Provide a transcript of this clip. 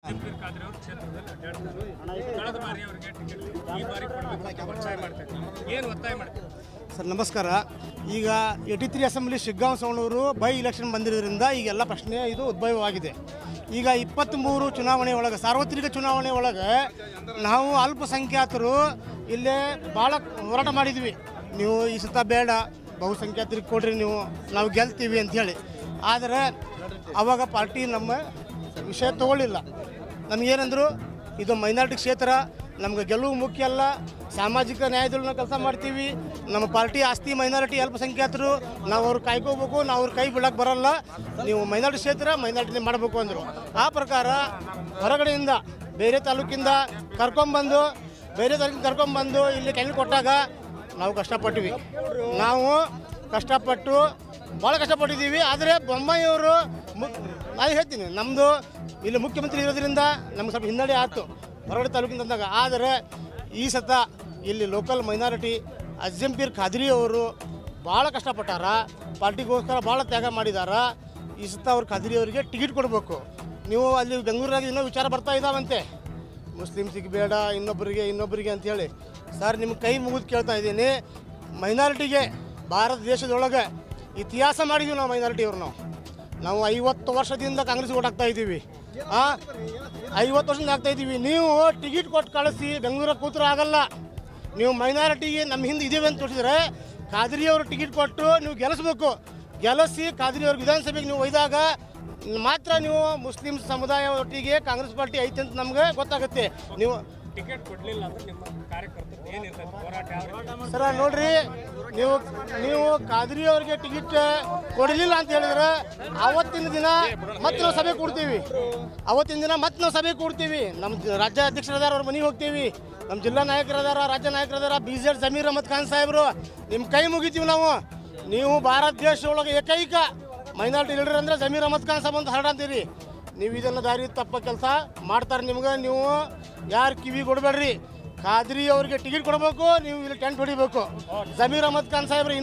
ಜಮೀರ್ ಖಾದ್ರಿ ಅವರು ಕ್ಷೇತ್ರದಲ್ಲಿ ಅಡ್ಡಾಡ್ತಾರೆ. ಕಳೆದ ಬಾರಿ ಅವರಿಗೆ ಟಿಕೆಟ್ ಈ ಬಾರಿ ಕೊಡಬೇಕು ಒತ್ತಾಯ ಮಾಡ್ತಾರೆ. ಏನು ಒತ್ತಾಯ ಮಾಡ್ತಾರೆ ಸರ್? ನಮಸ್ಕಾರ. ಈಗ 83 assembly Shiggaon Savanur by election ಬಂದಿರೋದ್ರಿಂದ ಈಗೆಲ್ಲ ಪ್ರಶ್ನೆ ಇದು ಉದ್ಭವವಾಗಿದೆ. ಈಗ 23 ಚುನಾವಣೆ ಒಳಗೆ, ಸಾರ್ವತ್ರಿಕ ಚುನಾವಣೆ ಒಳಗೆ ನಾವು ಅಲ್ಪಸಂಖ್ಯಾತರು ಇಲ್ಲೇ ಭಾಳ ಹೋರಾಟ ಮಾಡಿದ್ವಿ. ನೀವು ಈ ಸತ ಬೇಡ, ಬಹುಸಂಖ್ಯಾತರಿಗೆ ಕೊಡ್ರಿ, ನಾವು ಗೆಲ್ತೀವಿ ಅಂಥೇಳಿ. ಆದರೆ ಆವಾಗ ಪಾರ್ಟಿ ನಮ್ಮ ವಿಷಯ ತಗೊಳ್ಳಿಲ್ಲ. ನಮಗೇನಂದ್ರು, ಇದು ಮೈನಾರಿಟಿ ಕ್ಷೇತ್ರ, ನಮ್ಗೆ ಗೆಲುವು ಮುಖ್ಯ ಅಲ್ಲ, ಸಾಮಾಜಿಕ ನ್ಯಾಯದಲ್ಲಿ ಕೆಲಸ ಮಾಡ್ತೀವಿ, ನಮ್ಮ ಪಾರ್ಟಿ ಆಸ್ತಿ ಮೈನಾರಿಟಿ ಅಲ್ಪಸಂಖ್ಯಾತರು, ನಾವು ಅವ್ರು ಕಾಯ್ಕೋಬೇಕು, ನಾವು ಅವ್ರ ಕೈ ಬಿಡಕ್ಕೆ ಬರೋಲ್ಲ, ನೀವು ಮೈನಾರಿಟಿ ಕ್ಷೇತ್ರ ಮೈನಾರಿಟಿನೇ ಮಾಡಬೇಕು ಅಂದರು. ಆ ಪ್ರಕಾರ ಹೊರಗಡೆಯಿಂದ ಬೇರೆ ತಾಲೂಕಿಂದ ಕರ್ಕೊಂಬಂದು ಇಲ್ಲಿ ಕೆಲಸ ಕೊಟ್ಟಾಗ ನಾವು ಕಷ್ಟಪಟ್ಟಿವಿ. ನಾವು ಕಷ್ಟಪಟ್ಟು ಭಾಳ ಕಷ್ಟಪಟ್ಟಿದ್ದೀವಿ. ಆದರೆ ಬೊಮ್ಮಾಯಿಯವರು ನಾನು ಹೇಳ್ತೀನಿ, ನಮ್ಮದು ಇಲ್ಲಿ ಮುಖ್ಯಮಂತ್ರಿ ಇರೋದ್ರಿಂದ ನಮ್ಗೆ ಸ್ವಲ್ಪ ಹಿನ್ನಡೆ ಆಯ್ತು ಹೊರಗಡೆ ತಾಲೂಕಿಂದ ಅಂದಾಗ. ಆದರೆ ಈ ಸತ ಇಲ್ಲಿ ಲೋಕಲ್ ಮೈನಾರಿಟಿ ಅಜ್ಜಂಪೀರ್ ಖಾದ್ರಿ ಅವರು ಭಾಳ ಕಷ್ಟಪಟ್ಟಾರ, ಪಾರ್ಟಿಗೋಸ್ಕರ ಭಾಳ ತ್ಯಾಗ ಮಾಡಿದಾರ. ಈ ಸತ ಅವ್ರು ಖಾದ್ರಿ ಅವರಿಗೆ ಟಿಕೆಟ್ ಕೊಡಬೇಕು. ನೀವು ಅಲ್ಲಿ ಬೆಂಗಳೂರಾಗ ಇನ್ನೂ ವಿಚಾರ ಬರ್ತಾ ಇದ್ದಾವಂತೆ, ಮುಸ್ಲಿಮ್ಸಿಗೆ ಬೇಡ, ಇನ್ನೊಬ್ಬರಿಗೆ ಅಂಥೇಳಿ. ಸರ್, ನಿಮ್ಗೆ ಕೈ ಮುಗಿದು ಕೇಳ್ತಾ ಇದ್ದೀನಿ, ಮೈನಾರಿಟಿಗೆ ಭಾರತ ದೇಶದೊಳಗೆ ಇತಿಹಾಸ ಮಾಡಿದ್ದೀವಿ ನಾವು ಮೈನಾರಿಟಿಯವ್ರು. ನಾವು 50 ವರ್ಷದಿಂದ ಕಾಂಗ್ರೆಸ್ ಓಟ್ ಹಾಕ್ತಾ ಇದ್ದೀವಿ. 50 ವರ್ಷದಿಂದ ಆಗ್ತಾ ಇದ್ದೀವಿ. ನೀವು ಟಿಕೆಟ್ ಕೊಟ್ಟು ಕಳಿಸಿ ಬೆಂಗಳೂರಾಗ ಕೂತ್ರೆ ಆಗಲ್ಲ. ನೀವು ಮೈನಾರಿಟಿಗೆ ನಮ್ಮ ಹಿಂದೆ ಇದ್ದೀವಿ ಅಂತ ತೋರಿಸಿದ್ರೆ ಖಾದ್ರಿಯವರು ಟಿಕೆಟ್ ಕೊಟ್ಟು ನೀವು ಗೆಲ್ಲಿಸಿ ಖಾದ್ರಿಯವ್ರಿಗೆ ವಿಧಾನಸಭೆಗೆ ನೀವು ಒಯ್ದಾಗ ಮಾತ್ರ ನೀವು ಮುಸ್ಲಿಂ ಸಮುದಾಯ ಒಟ್ಟಿಗೆ ಕಾಂಗ್ರೆಸ್ ಪಾರ್ಟಿ ಐತೆ ಅಂತ ನಮ್ಗೆ ಗೊತ್ತಾಗುತ್ತೆ. ನೀವು ಟಿಕೆಟ್ ಕೊಡಲಿಲ್ಲ ಅಂದ್ರೆ ನಿಮ್ಮ ಕಾರ್ಯಕರ್ತರು ಏನಿರ್ತದೆ ಹೋರಾಟ? ಸರ ನೋಡ್ರಿ, ನೀವು ಖಾದ್ರಿ ಅವರಿಗೆ ಟಿಕೆಟ್ ಕೊಡಲಿಲ್ಲ ಅಂತ ಹೇಳಿದ್ರೆ ಅವತ್ತಿನ ದಿನ ಮತ್ತೆ ನಾವು ಸಭೆ ಕೊಡ್ತೀವಿ. ನಮ್ಮ ರಾಜ್ಯ ಅಧ್ಯಕ್ಷರದಾರ ಅವ್ರ ಮನೆಗೆ ಹೋಗ್ತೀವಿ, ನಮ್ಮ ಜಿಲ್ಲಾ ನಾಯಕರದಾರ, ರಾಜ್ಯ ನಾಯಕರದಾರ, BZ ಜಮೀರ್ ಅಹಮದ್ ಖಾನ್ ಸಾಹೇಬರು, ನಿಮ್ಮ ಕೈ ಮುಗಿತೀವಿ ನಾವು. ನೀವು ಭಾರತ ದೇಶದೊಳಗೆ ಏಕೈಕ ಮೈನಾರಿಟಿ ಲೀಡರ್ ಅಂದರೆ ಜಮೀರ್ ಅಹಮದ್ ಖಾನ್ ಸಾಹೇಬ್ ಅಂತ ಹರಡಂತೀರಿ. ನೀವು ಇದೆಲ್ಲ ದಾರಿ ತಪ್ಪ ಕೆಲಸ ಮಾಡ್ತಾರೆ ನಿಮ್ಗೆ. ನೀವು ಯಾರು ಕಿವಿ ಕೊಡಬೇಡ್ರಿ. ಖಾದ್ರಿ ಅವ್ರಿಗೆ ಟಿಕೆಟ್ ಕೊಡಬೇಕು, ನೀವು ಇಲ್ಲಿ ಟೆಂಟ್ ಹೊಡಿಬೇಕು. ಜಮೀರ್ ಅಹಮದ್ ಖಾನ್ ಸಾಹೇಬ್ರು